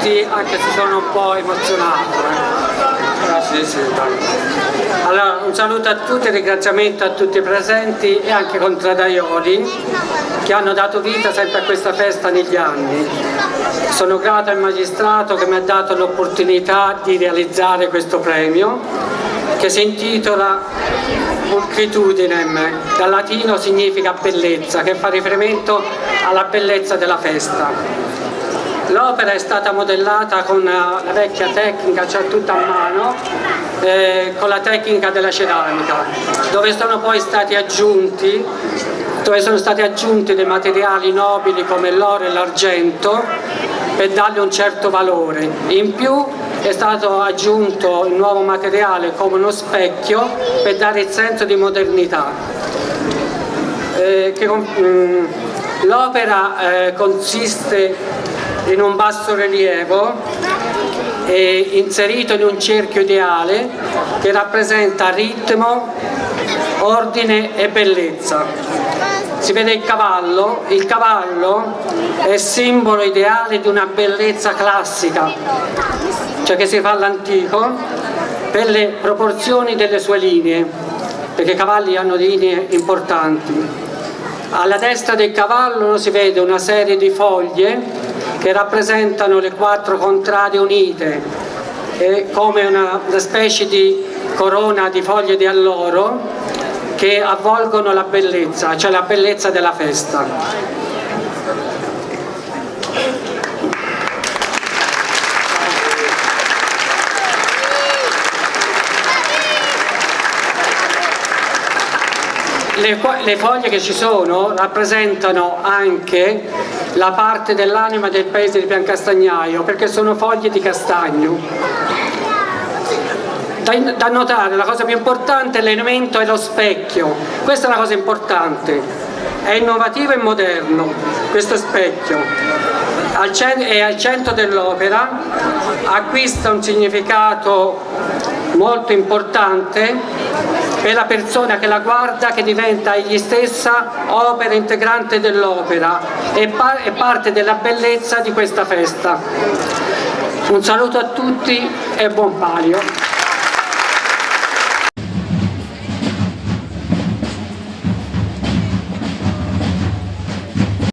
tutti, anche se sono un po' emozionato. Sì, allora, un saluto a tutti, un ringraziamento a tutti i presenti e anche ai contradaioli che hanno dato vita sempre a questa festa negli anni. Sono grato al magistrato che mi ha dato l'opportunità di realizzare questo premio, che si intitola Pulcritudinem, dal latino significa bellezza, che fa riferimento alla bellezza della festa. L'opera è stata modellata con la vecchia tecnica, cioè tutta a mano, con la tecnica della ceramica, dove sono poi stati aggiunti dei materiali nobili come l'oro e l'argento per dargli un certo valore. In più è stato aggiunto il nuovo materiale come uno specchio per dare il senso di modernità. L'opera consiste in un bassorilievo inserito in un cerchio ideale che rappresenta ritmo, ordine e bellezza. Si vede il cavallo è simbolo ideale di una bellezza classica, cioè che si fa all'antico, per le proporzioni delle sue linee, perché i cavalli hanno linee importanti. Alla destra del cavallo si vede una serie di foglie che rappresentano le 4 contrade unite, come una specie di corona di foglie di alloro che avvolgono la bellezza, cioè la bellezza della festa. Le foglie che ci sono rappresentano anche la parte dell'anima del paese di Piancastagnaio, perché sono foglie di castagno. Da notare, la cosa più importante, l'elemento è lo specchio. Questa è una cosa importante, è innovativo e moderno questo specchio, è al centro dell'opera, acquista un significato molto importante per la persona che la guarda, che diventa egli stessa opera integrante dell'opera e parte della bellezza di questa festa. Un saluto a tutti e buon Palio.